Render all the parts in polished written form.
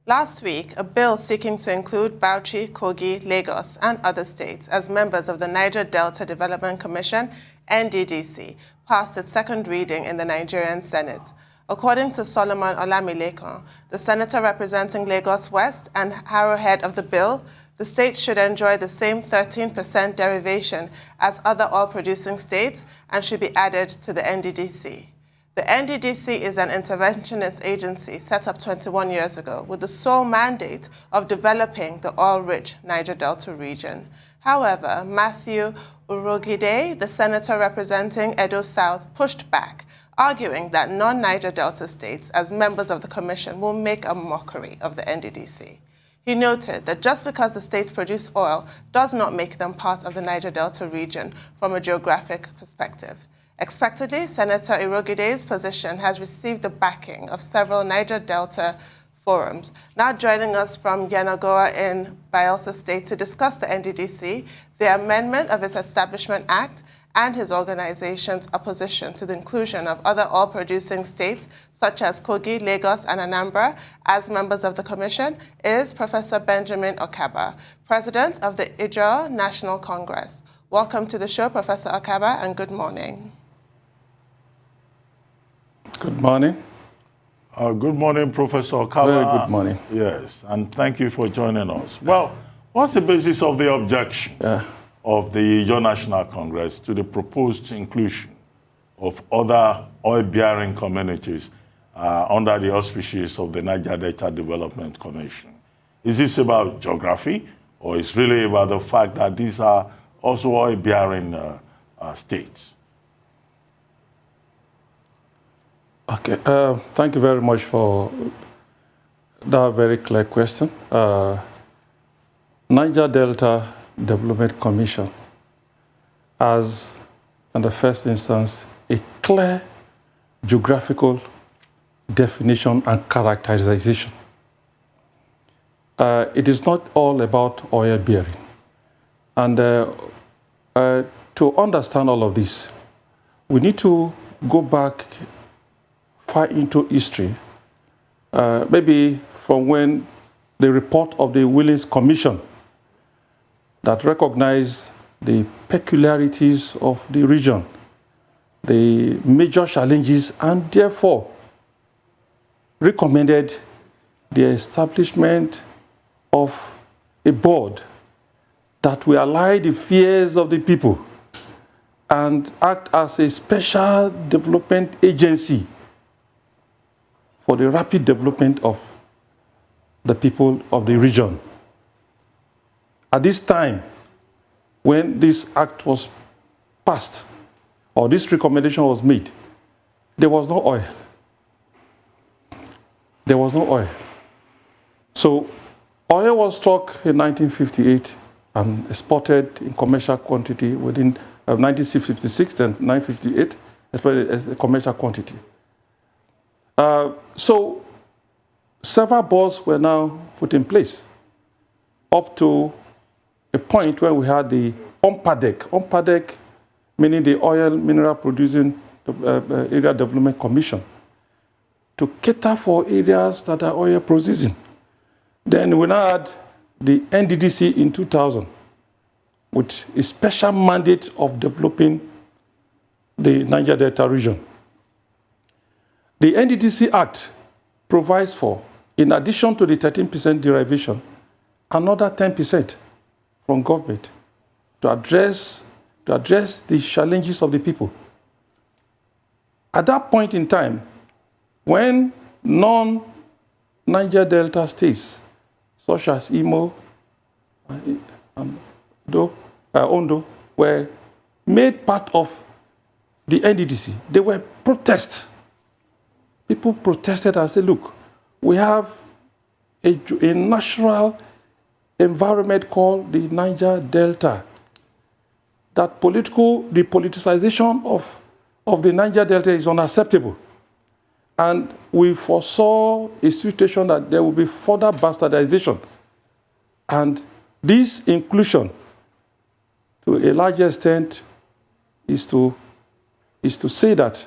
Last week, a bill seeking to include Bauchi, Kogi, Lagos, and other states as members of the Niger Delta Development Commission, NDDC, passed its second reading in the Nigerian Senate. According to Solomon Olamilekan, the senator representing Lagos West and arrowhead of the bill, the state should enjoy the same 13% derivation as other oil-producing states and should be added to the NDDC. The NDDC is an interventionist agency set up 21 years ago with the sole mandate of developing the oil-rich Niger Delta region. However, Matthew Urhoghide, the senator representing Edo South, pushed back, arguing that non-Niger Delta states, as members of the commission, will make a mockery of the NDDC. He noted that just because the states produce oil does not make them part of the Niger Delta region from a geographic perspective. Expectedly, Senator Urhoghide's position has received the backing of several Niger Delta forums. Now joining us from Yenagoa in Bayelsa State to discuss the NDDC, the amendment of its Establishment Act, and his organization's opposition to the inclusion of other oil-producing states such as Kogi, Lagos, and Anambra as members of the commission is Professor Benjamin Okaba, president of the Ijaw National Congress. Welcome to the show, Professor Okaba, and good morning. Good morning. Good morning, Professor Okaba. Very good morning. Yes, and thank you for joining us. Well, what's the basis of the objection of the Ijaw National Congress to the proposed inclusion of other oil-bearing communities under the auspices of the Niger Delta Development Commission? Is this about geography, or is it really about the fact that these are also oil-bearing states? Okay, thank you very much for that very clear question. Niger Delta Development Commission has, in the first instance, a clear geographical definition and characterization. It is not all about oil bearing. And to understand all of this, we need to go back far into history, maybe from when the report of the Willis Commission that recognized the peculiarities of the region, the major challenges, and therefore recommended the establishment of a board that will allay the fears of the people and act as a special development agency for the rapid development of the people of the region. At this time, when this act was passed, or this recommendation was made, there was no oil. There was no oil. So oil was struck in 1958 and exported in commercial quantity within 1956, then 1958, exported as a commercial quantity. So several boards were now put in place up to a point where we had the UMPADEC, meaning the Oil Mineral Producing Area Development Commission, to cater for areas that are oil producing. Then we now had the NDDC in 2000 with a special mandate of developing the Niger Delta region. The NDDC Act provides for, in addition to the 13% derivation, another 10% from government to address the challenges of the people. At that point in time, when non-Niger Delta states, such as Imo, Ondo, were made part of the NDDC, there were protests. People protested and said, look, we have a natural environment called the Niger Delta. That the politicization of the Niger Delta is unacceptable. And we foresaw a situation that there will be further bastardization. And this inclusion, to a large extent, is to say that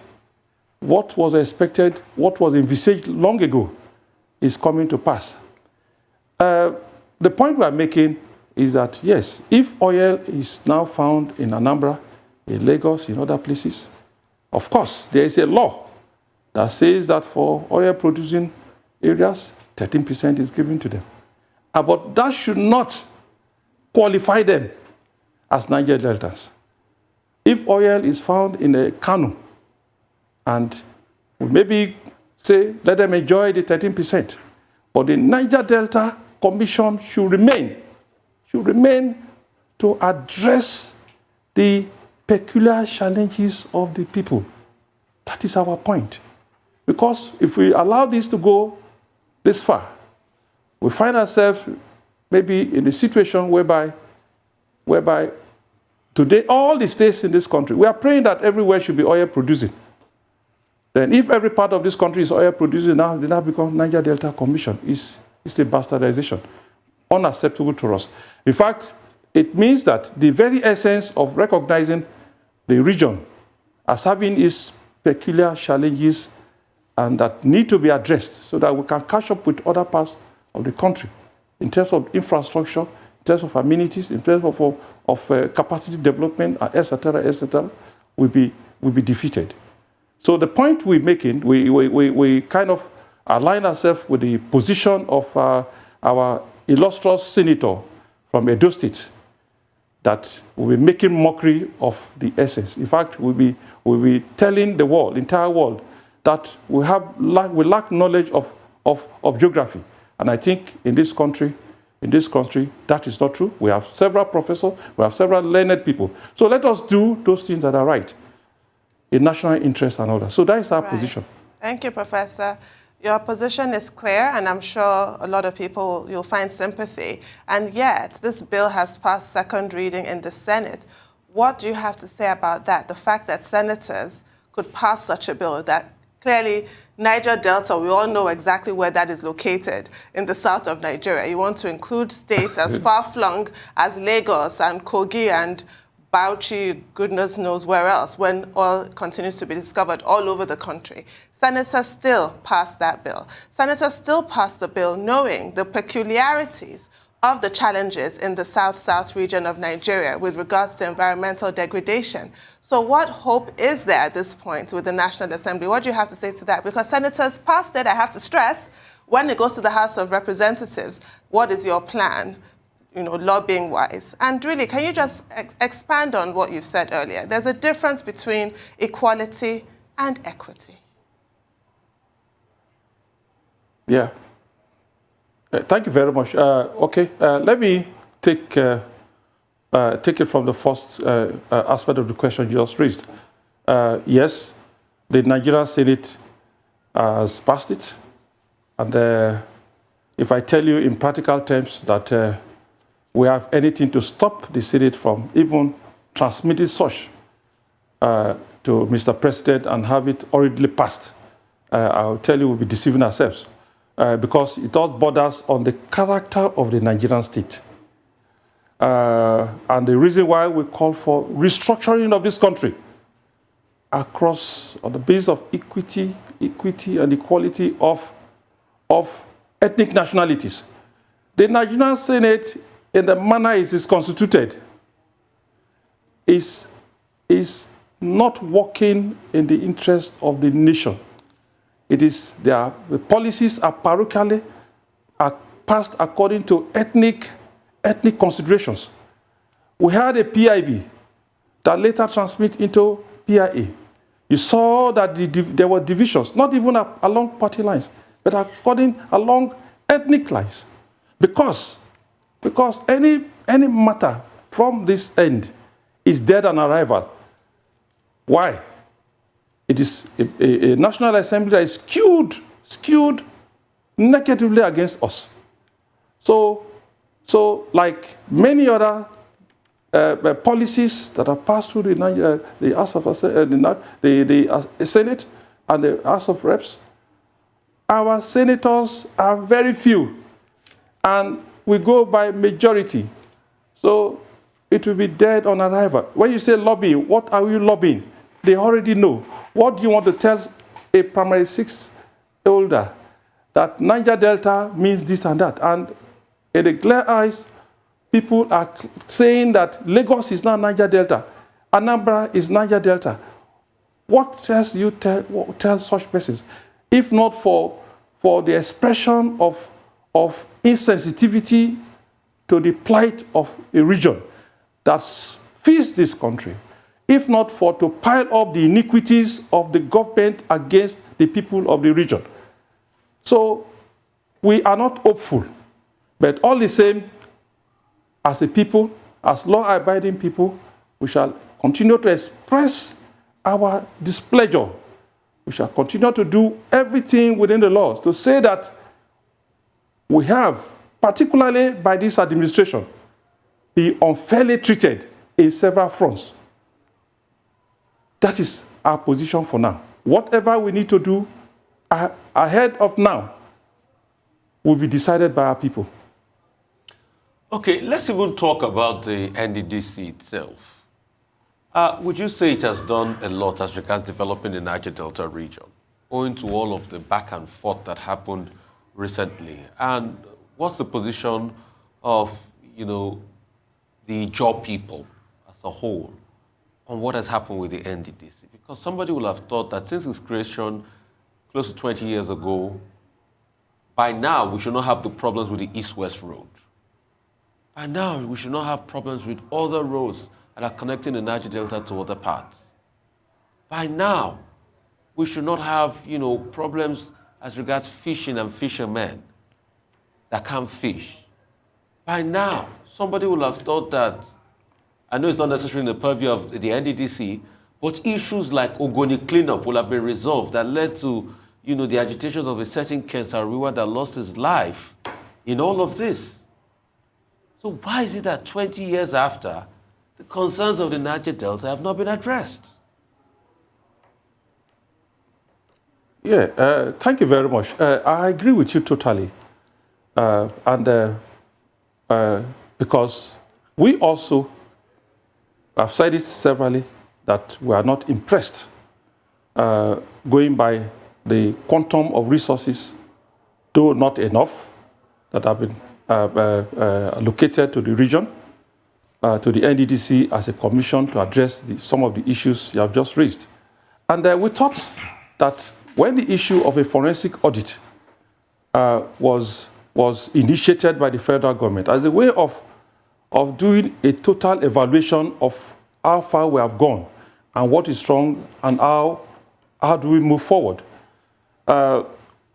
what was expected, what was envisaged long ago, is coming to pass. The point we are making is that, yes, if oil is now found in Anambra, in Lagos, in other places, of course, there is a law that says that for oil-producing areas, 13% is given to them. But that should not qualify them as Niger Deltas. If oil is found in a Kano, and we maybe say, let them enjoy the 13%, but the Niger Delta Commission should remain to address the peculiar challenges of the people. That is our point. Because if we allow this to go this far, we find ourselves maybe in a situation whereby today all the states in this country, we are praying that everywhere should be oil producing. Then if every part of this country is oil producing now, they now become Niger Delta Commission. It's a bastardization, unacceptable to us. In fact, it means that the very essence of recognizing the region as having its peculiar challenges and that need to be addressed so that we can catch up with other parts of the country in terms of infrastructure, in terms of amenities, in terms of capacity development, etc., will be defeated. So the point we're making, we kind of align ourselves with the position of our illustrious senator from Edo State, that we'll be making mockery of the essence. In fact, we'll be telling the world, entire world, that we lack knowledge of geography. And I think in this country, that is not true. We have several professors, we have several learned people. So let us do those things that are right in national interest and all that. So that is our position. Thank you, Professor. Your position is clear, and I'm sure a lot of people, you'll find sympathy. And yet, this bill has passed second reading in the Senate. What do you have to say about that? The fact that senators could pass such a bill, that clearly Niger Delta, we all know exactly where that is located, in the south of Nigeria. You want to include states as far-flung as Lagos and Kogi and Bauchi, goodness knows where else, when oil continues to be discovered all over the country. Senators still passed that bill. Senators still passed the bill knowing the peculiarities of the challenges in the south-south region of Nigeria with regards to environmental degradation. So what hope is there at this point with the National Assembly? What do you have to say to that? Because senators passed it, I have to stress, when it goes to the House of Representatives, what is your plan? Lobbying-wise. And really, can you just expand on what you said earlier? There's a difference between equality and equity. Yeah. Thank you very much. Let me take it from the first aspect of the question you just raised. Yes, the Nigerian Senate has passed it. And if I tell you in practical terms that we have anything to stop the Senate from even transmitting such to Mr. President and have it already passed, I'll tell you we'll be deceiving ourselves because it all borders on the character of the Nigerian state. And the reason why we call for restructuring of this country across on the basis of equity and equality of ethnic nationalities. The Nigerian Senate, in the manner it is constituted, is not working in the interest of the nation. The policies are parochially passed according to ethnic considerations. We had a PIB that later transmit into PIA. You saw that there were divisions, not even along party lines, but along ethnic lines. Because any matter from this end is dead on arrival. Why? It is a National Assembly that is skewed negatively against us. So like many other policies that are passed through the House of the Senate and the House of Reps, our senators are very few, and we go by majority. So it will be dead on arrival. When you say lobby, what are you lobbying? They already know. What do you want to tell a primary six older? That Niger Delta means this and that. And In the clear eyes, people are saying that Lagos is now Niger Delta, Anambra is Niger Delta. What else do you tell such persons? If not for the expression of insensitivity to the plight of a region that feeds this country, if not for to pile up the iniquities of the government against the people of the region. So we are not hopeful, but all the same, as a people, as law-abiding people, we shall continue to express our displeasure. We shall continue to do everything within the laws to say that we have, particularly by this administration, been unfairly treated in several fronts. That is our position for now. Whatever we need to do ahead of now will be decided by our people. Okay, let's even talk about the NDDC itself. Would you say it has done a lot as regards developing the Niger Delta region, owing to all of the back and forth that happened recently? And what's the position of, the job people as a whole on what has happened with the NDDC? Because somebody will have thought that since its creation close to 20 years ago, by now we should not have the problems with the East-West Road. By now, we should not have problems with other roads that are connecting the Niger Delta to other parts. By now, we should not have, problems as regards fishing and fishermen that can't fish. By now, somebody will have thought that, I know it's not necessarily in the purview of the NDDC, but issues like Ogoni cleanup will have been resolved that led to, the agitations of a certain Kensariwa that lost his life in all of this. So why is it that 20 years after, the concerns of the Niger Delta have not been addressed? Yeah, thank you very much. I agree with you totally. Because we also have said it severally that we are not impressed going by the quantum of resources, though not enough, that have been allocated to the region, to the NDDC as a commission to address some of the issues you have just raised. And we thought that when the issue of a forensic audit was initiated by the federal government as a way of doing a total evaluation of how far we have gone and what is wrong and how do we move forward.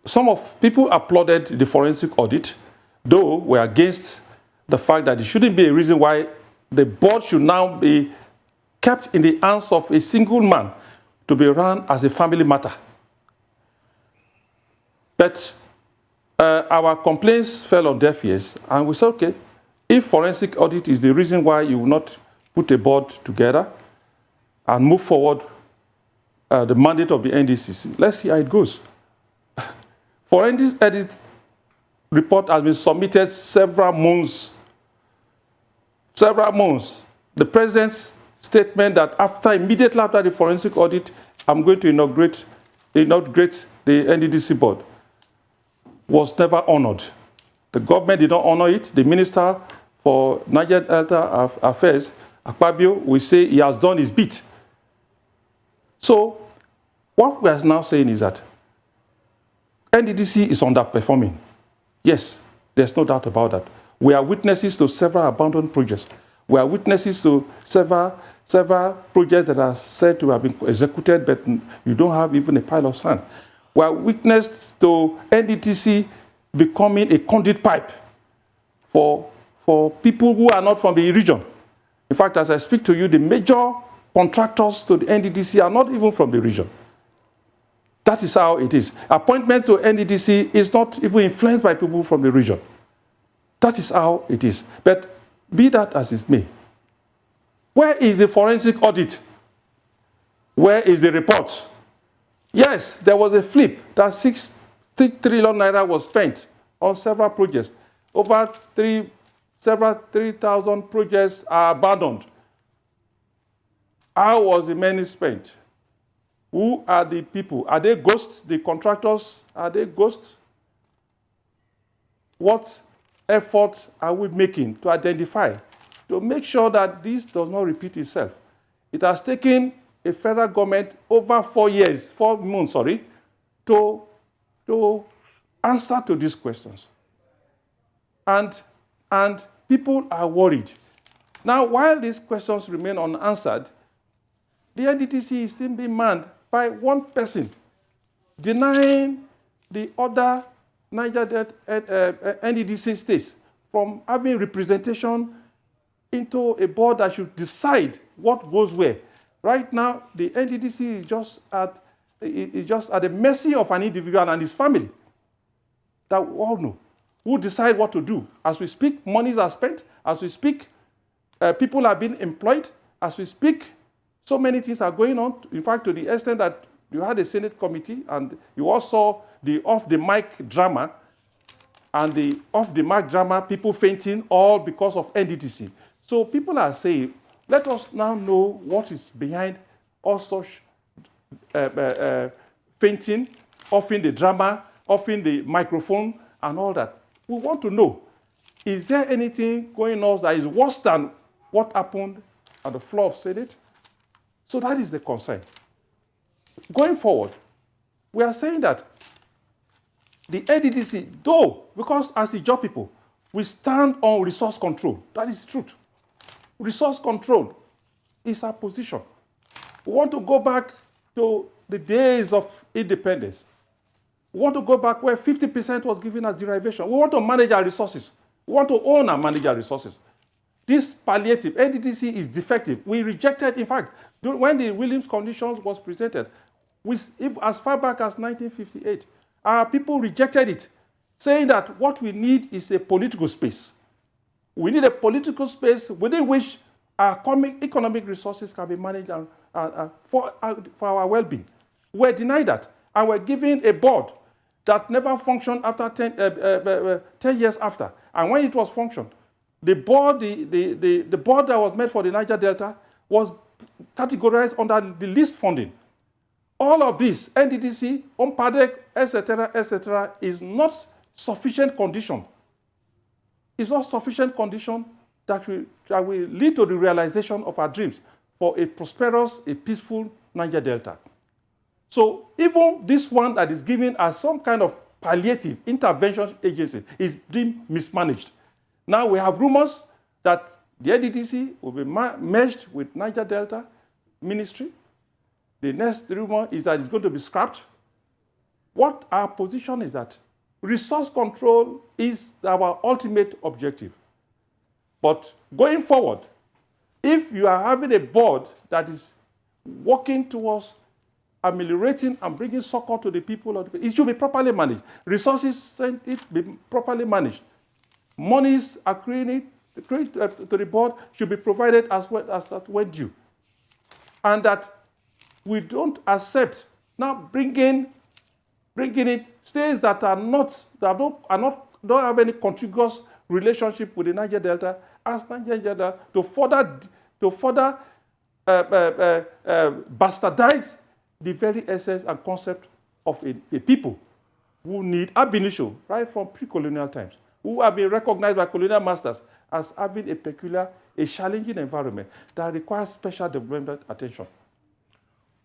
Some of people applauded the forensic audit, though we're against the fact that it shouldn't be a reason why the board should now be kept in the hands of a single man to be run as a family matter. But our complaints fell on deaf ears, and we said, okay, if forensic audit is the reason why you will not put a board together and move forward the mandate of the NDCC, let's see how it goes. Forensic audit report has been submitted several months. The president's statement that immediately after the forensic audit, I'm going to inaugurate the NDDC board was never honored. The government did not honor it. The Minister for Niger Delta Affairs, Akpabio, will say he has done his bit. So what we are now saying is that NDDC is underperforming. Yes, there's no doubt about that. We are witnesses to several abandoned projects. We are witnesses to several projects that are said to have been executed, but you don't have even a pile of sand. We are witness to NDDC becoming a conduit pipe for people who are not from the region. In fact, as I speak to you, the major contractors to the NDDC are not even from the region. That is how it is. Appointment to NDDC is not even influenced by people from the region. That is how it is. But be that as it may, where is the forensic audit? Where is the report? Yes, there was a flip that 6 trillion naira was spent on several projects. Over 3,000 projects are abandoned. How was the money spent? Who are the people? Are they ghosts? The contractors, are they ghosts? What efforts are we making to identify, to make sure that this does not repeat itself? It has taken a federal government over 4 months, to answer to these questions. And people are worried. Now, while these questions remain unanswered, the NDDC is still being manned by one person, denying the other Niger NDDC states from having representation into a board that should decide what goes where. Right now, the NDDC is just at the mercy of an individual and his family that we all know, who decide what to do. As we speak, monies are spent. As we speak, people are being employed. As we speak, so many things are going on. In fact, to the extent that you had a Senate committee, and you all saw the off-the-mic drama, and the off-the-mic drama, people fainting, all because of NDDC. So people are saying, let us now know what is behind all such fainting, offing the drama, offing the microphone, and all that. We want to know, is there anything going on that is worse than what happened on the floor of Senate? So that is the concern. Going forward, we are saying that the NDDC, though, because as the job people, we stand on resource control. That is the truth. Resource control is our position. We want to go back to the days of independence. We want to go back where 50% was given as derivation. We want to manage our resources. We want to own and manage our resources. This palliative, NDDC is defective. We rejected, in fact, when the Williams Conditions was presented, as far back as 1958, our people rejected it, saying that what we need is a political space. We need a political space within which our economic resources can be managed for our well-being. We're denied that, and we're given a board that never functioned after 10 years after. And when it was functioned, the board that was made for the Niger Delta was categorized under the least funding. All of this, NDDC, OMPADEC, etc., is not sufficient condition. It's not sufficient condition that will lead to the realization of our dreams for a prosperous, a peaceful Niger Delta. So even this one that is given as some kind of palliative intervention agency is being mismanaged. Now we have rumors that the NDDC will be merged with Niger Delta Ministry. The next rumor is that it's going to be scrapped. What our position is that resource control is our ultimate objective. But going forward, if you are having a board that is working towards ameliorating and bringing succor to the people, it should be properly managed. Resources sent it be properly managed. Monies accruing to the board should be provided as well as that when due. And that we don't accept now bringing it states that don't have any contiguous relationship with the Niger Delta as Niger Delta to further bastardize the very essence and concept of a people who need ab initio, right from pre-colonial times, who have been recognized by colonial masters as having a challenging environment that requires special development attention.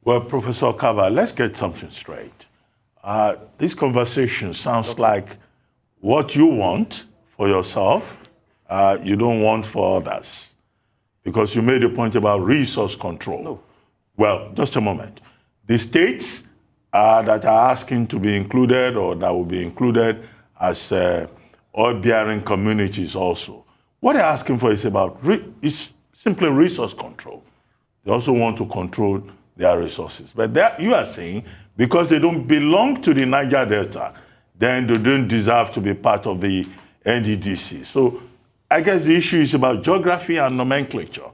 Well, Professor Okaba, let's get something straight. This conversation sounds like what you want for yourself, you don't want for others. Because you made a point about resource control. No. Well, just a moment. The states that are asking to be included or that will be included as oil-bearing communities also, what they're asking for is simply resource control. They also want to control their resources. But you are saying because they don't belong to the Niger Delta, then they don't deserve to be part of the NDDC. So I guess the issue is about geography and nomenclature.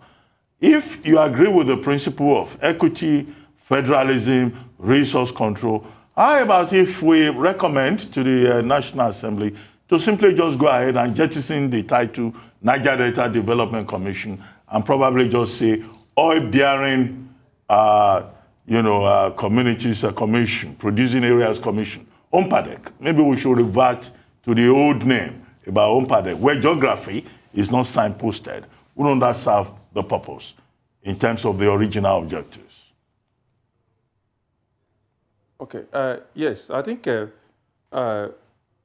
If you agree with the principle of equity, federalism, resource control, how about if we recommend to the National Assembly to simply just go ahead and jettison the title Niger Delta Development Commission and probably just say oil-bearing communities commission, producing areas commission, OMPADEC. Maybe we should revert to the old name, about Ompadek, where geography is not signposted? Wouldn't that serve the purpose in terms of the original objectives? Okay, yes, I think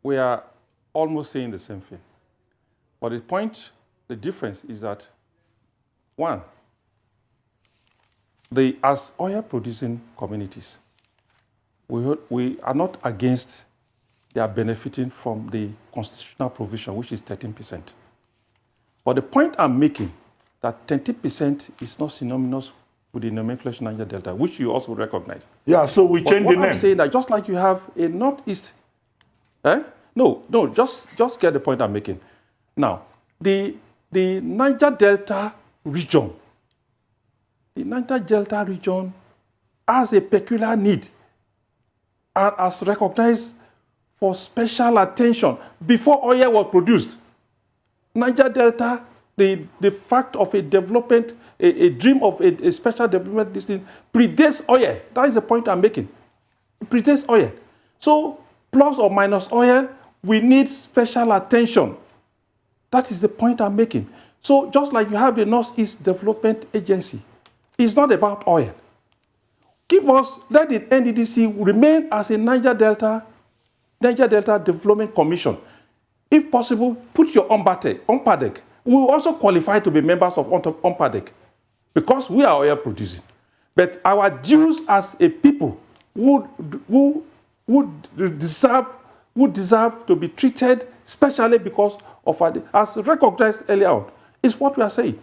we are almost saying the same thing. But the difference is that, one, as oil-producing communities, we are not against they are benefiting from the constitutional provision, which is 13%. But the point I'm making, that 20% is not synonymous with the nomenclature Niger Delta, which you also recognize. Yeah, so we change the name. I'm saying that just like you have a northeast, No, just get the point I'm making. Now, the Niger Delta region, has a peculiar need and has recognized for special attention before oil was produced. Niger Delta, the fact of a development, a dream of a special development, this thing predates oil. That is the point I'm making. It predates oil. So, plus or minus oil, we need special attention. That is the point I'm making. So, just like you have the Northeast Development Agency, it's not about oil. Let the NDDC remain as a Niger Delta Development Commission. If possible, put your Ompadek. We will also qualify to be members of Ompadek because we are oil producing. But our dues as a people would deserve to be treated specially because of as recognized earlier on. Is what we are saying.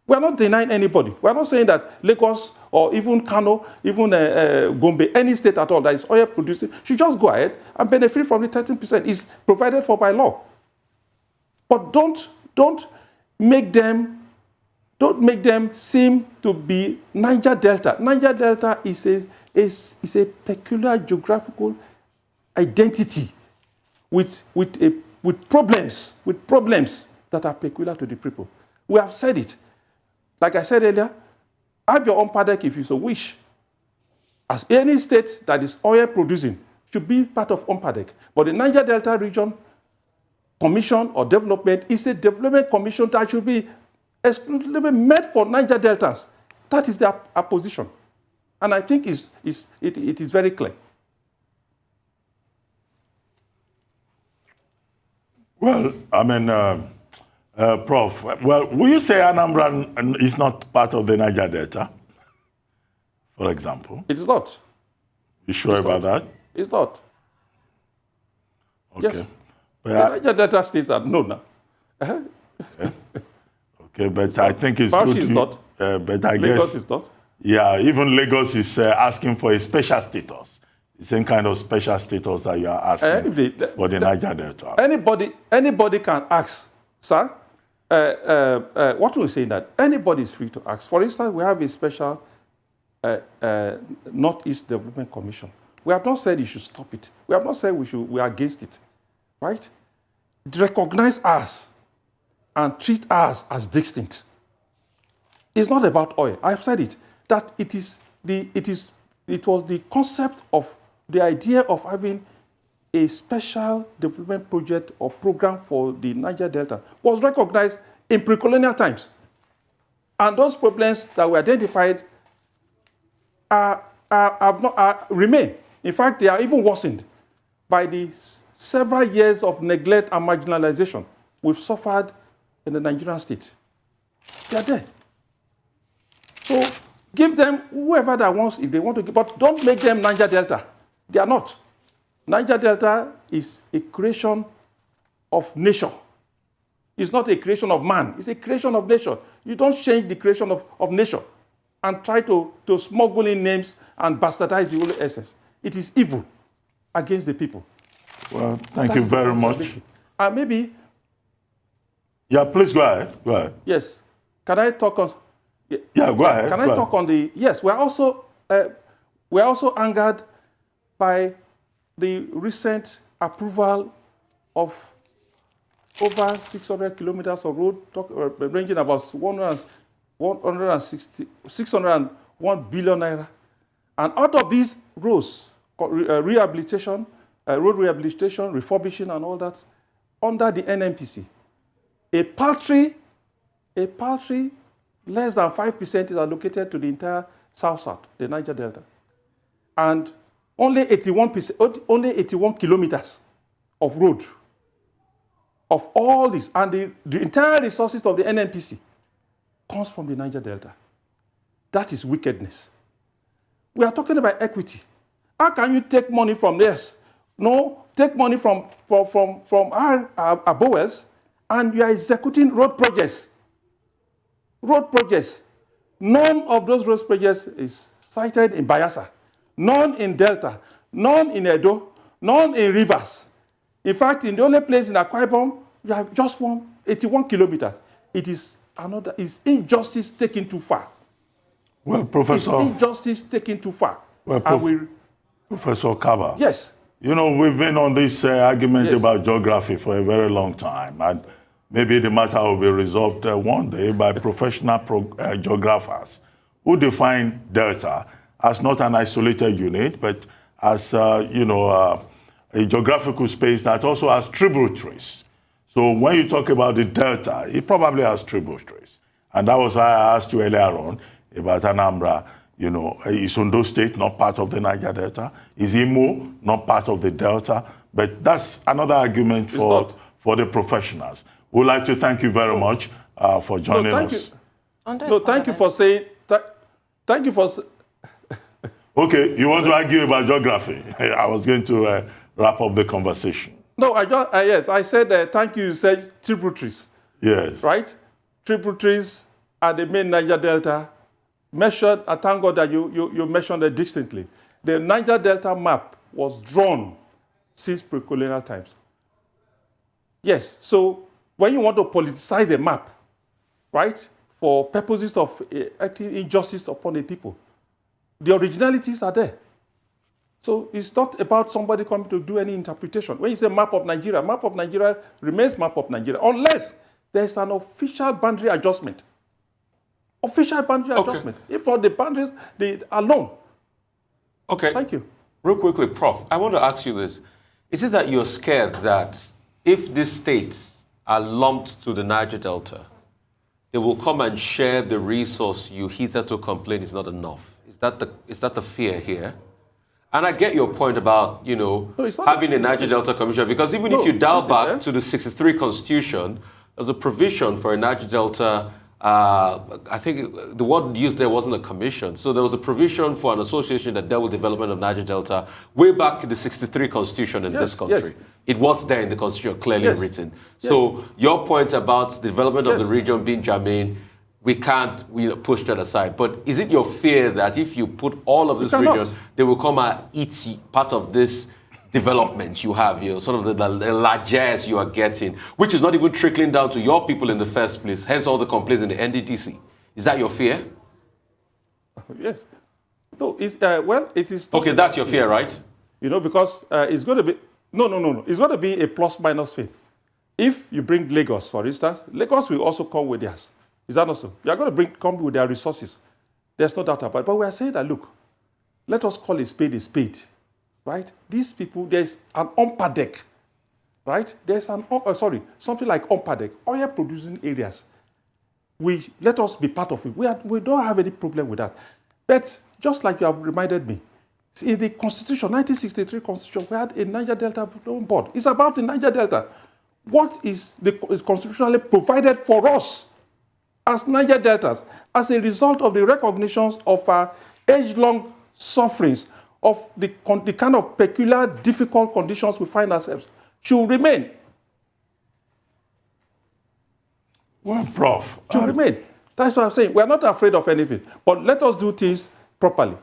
We are not denying anybody. We are not saying that Lagos or even Kano, even Gombe, any state at all that is oil producing should just go ahead and benefit from the 13%. It's provided for by law. But don't make them seem to be Niger Delta. Niger Delta is a peculiar geographical identity with problems that are peculiar to the people. We have said it. Like I said earlier, have your own Ompadek if you so wish. As any state that is oil producing should be part of Ompadek. But the Niger Delta Region Commission or Development is a development commission that should be exclusively made for Niger Deltas. That is their position. And I think it is very clear. Well, I mean, Prof, well, will you say Anambra is not part of the Niger Delta, for example? It is not. You sure about that? It's not. Okay. Yes. The Niger Delta states are no now. Okay, but I think it's Bauchi good. Is not. But I Lagos guess, is not. Yeah, even Lagos is asking for a special status. The same kind of special status that you are asking for the Niger Delta. Anybody can ask, sir. What we're saying that anybody is free to ask. For instance, we have a special Northeast Development Commission. We have not said you should stop it. We have not said we are against it, right? Recognize us and treat us as distinct. It's not about oil. I've said it. That it was the concept of the idea of having a special development project or program for the Niger Delta was recognized in pre-colonial times. And those problems that were identified remain. In fact, they are even worsened by the several years of neglect and marginalization we've suffered in the Nigerian state. They are there. So give them whoever that wants, if they want to give, but don't make them Niger Delta. They are not. Niger Delta is a creation of nature. It's not a creation of man. It's a creation of nature. You don't change the creation of nature and try to smuggle in names and bastardize the whole essence. It is evil against the people. Well, thank you very much. Maybe. Yeah, please go ahead. Go ahead. Yes. Can I talk on? Yeah, go ahead. Can I talk on the? Yes, we're also angered by the recent approval of over 600 kilometers of road, ranging about 601 billion naira. And out of these roads, rehabilitation, road rehabilitation, refurbishing and all that, under the NMPC. A paltry less than 5% is allocated to the entire South, the Niger Delta. And only 81 kilometers of road of all this, and the entire resources of the NNPC comes from the Niger Delta. That is wickedness. We are talking about equity. How can you take money from this? No, take money from our bowels, and you are executing road projects. Road projects. None of those road projects is cited in Bayelsa, none in Delta, none in Edo, none in rivers. In fact, in the only place in Akwa Ibom, you have just 81 kilometers. It is injustice taken too far. Well, Professor... It's injustice taken too far. Well, Professor Okaba. Yes. You know, we've been on this argument about geography for a very long time, and maybe the matter will be resolved one day by professional geographers who define delta as not an isolated unit, but as, a geographical space that also has tributaries. So when you talk about the delta, it probably has tributaries. And that was why I asked you earlier on about Anambra. You know, is Ondo State not part of the Niger Delta? Is Imo not part of the Delta? But that's another argument for the professionals. We'd like to thank you very much for joining us. Thank you for saying... Thank you for... Okay, you want to argue about geography? I was going to wrap up the conversation. No, yes, I said thank you. You said tributaries. Yes. Right? Tributaries are the main Niger Delta. Measured, I thank God that you mentioned it distinctly. The Niger Delta map was drawn since pre-colonial times. Yes, so when you want to politicize a map, right, for purposes of acting injustice upon the people, the originalities are there. So it's not about somebody coming to do any interpretation. When you say map of Nigeria remains map of Nigeria, unless there's an official boundary adjustment. Official boundary adjustment. If for the boundaries, they alone. Okay. Thank you. Real quickly, Prof, I want to ask you this. Is it that you're scared that if these states are lumped to the Niger Delta, they will come and share the resource you hitherto complain is not enough? Is that the fear here? And I get your point about, having a Niger Delta Commission, because even if you dial back to the 63 Constitution, there's a provision for a Niger Delta. I think the word used there wasn't a commission. So there was a provision for an association that dealt with development of Niger Delta way back in the 63 Constitution in this country. Yes. It was there in the Constitution, clearly written. Yes. So your point about the development of the region being germane, we can't push that aside. But is it your fear that if you put all of this region, they will come and eat part of this development you have, sort of the largesse you are getting, which is not even trickling down to your people in the first place, hence all the complaints in the NDDC. Is that your fear? Yes. No, it is... Okay, that's your fear, right? Because it's going to be... No. It's going to be a plus-minus thing. If you bring Lagos, for instance, Lagos will also come with theirs. Is that not so? You are going to come with their resources. There's no doubt about it. But we are saying that, look, let us call a spade, right? These people, there's an umpadek, right? There's something like umpadek, oil-producing areas. Let us be part of it. We don't have any problem with that. But just like you have reminded me, in the Constitution, 1963 Constitution, we had a Niger Delta board. It's about the Niger Delta. What is constitutionally provided for us as Niger Deltas, as a result of the recognitions of our age-long sufferings, of the kind of peculiar, difficult conditions we find ourselves, should remain. Well, Prof. Should remain. That's what I'm saying. We're not afraid of anything, but let us do things properly.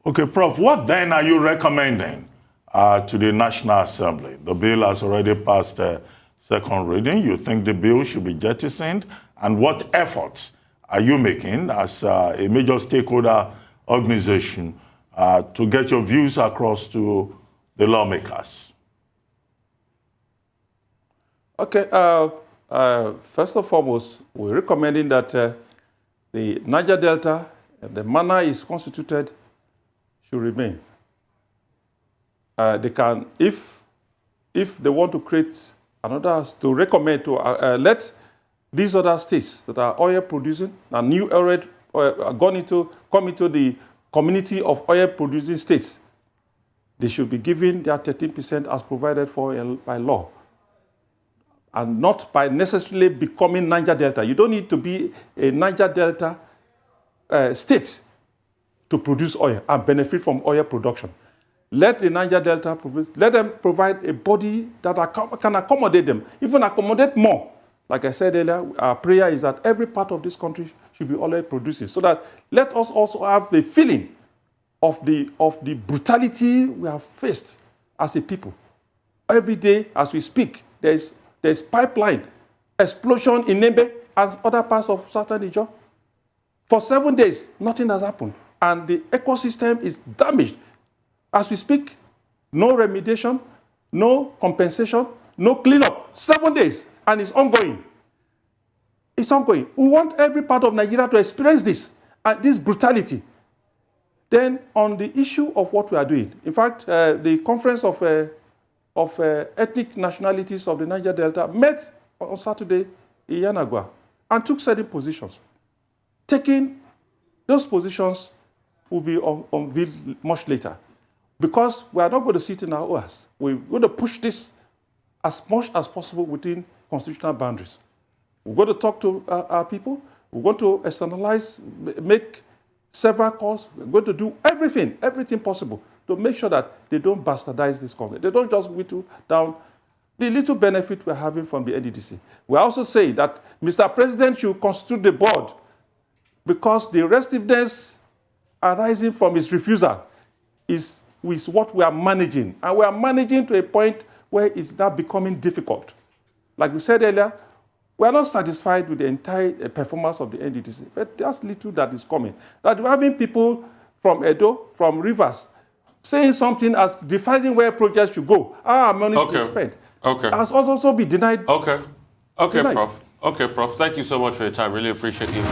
Okay, Prof, what then are you recommending to the National Assembly? The bill has already passed second reading. You think the bill should be jettisoned? And what efforts are you making as a major stakeholder organization to get your views across to the lawmakers? Okay, first and foremost, we're recommending that the Niger Delta, the manner is constituted, should remain. They can, if they want to create Another is to recommend to let these other states that are oil producing and new oil come into the community of oil producing states. They should be given their 13% as provided for by law, and not by necessarily becoming Niger Delta. You don't need to be a Niger Delta state to produce oil and benefit from oil production. Let the Niger Delta let them provide a body that can accommodate them, even accommodate more. Like I said earlier, our prayer is that every part of this country should be oil producing, so that let us also have the feeling of the brutality we have faced as a people. Every day as we speak, there's pipeline explosion in Nembe and other parts of southern Niger. For 7 days, nothing has happened, and the ecosystem is damaged. As we speak, no remediation, no compensation, no cleanup. 7 days, and it's ongoing. It's ongoing. We want every part of Nigeria to experience this, this brutality. Then, on the issue of what we are doing, in fact, the Conference of Ethnic Nationalities of the Niger Delta met on Saturday in Yanagwa and took certain positions. Taking those positions will be unveiled much later, because we are not going to sit in our oars. We're going to push this as much as possible within constitutional boundaries. We're going to talk to our people. We're going to externalize, make several calls. We're going to do everything possible to make sure that they don't bastardize this conflict. They don't just whittle down the little benefit we're having from the NDDC. We also say that Mr. President should constitute the board, because the restiveness arising from his refusal is what we are managing. And we are managing to a point where it's now becoming difficult. Like we said earlier, we are not satisfied with the entire performance of the NDDC, but there's little that is coming. That we're having people from Edo, from Rivers, saying something as defining where projects should go. Our money should be spent. Okay. Has also been denied. Okay. Okay, denied. Prof. Okay, Prof. Thank you so much for your time. Really appreciate you.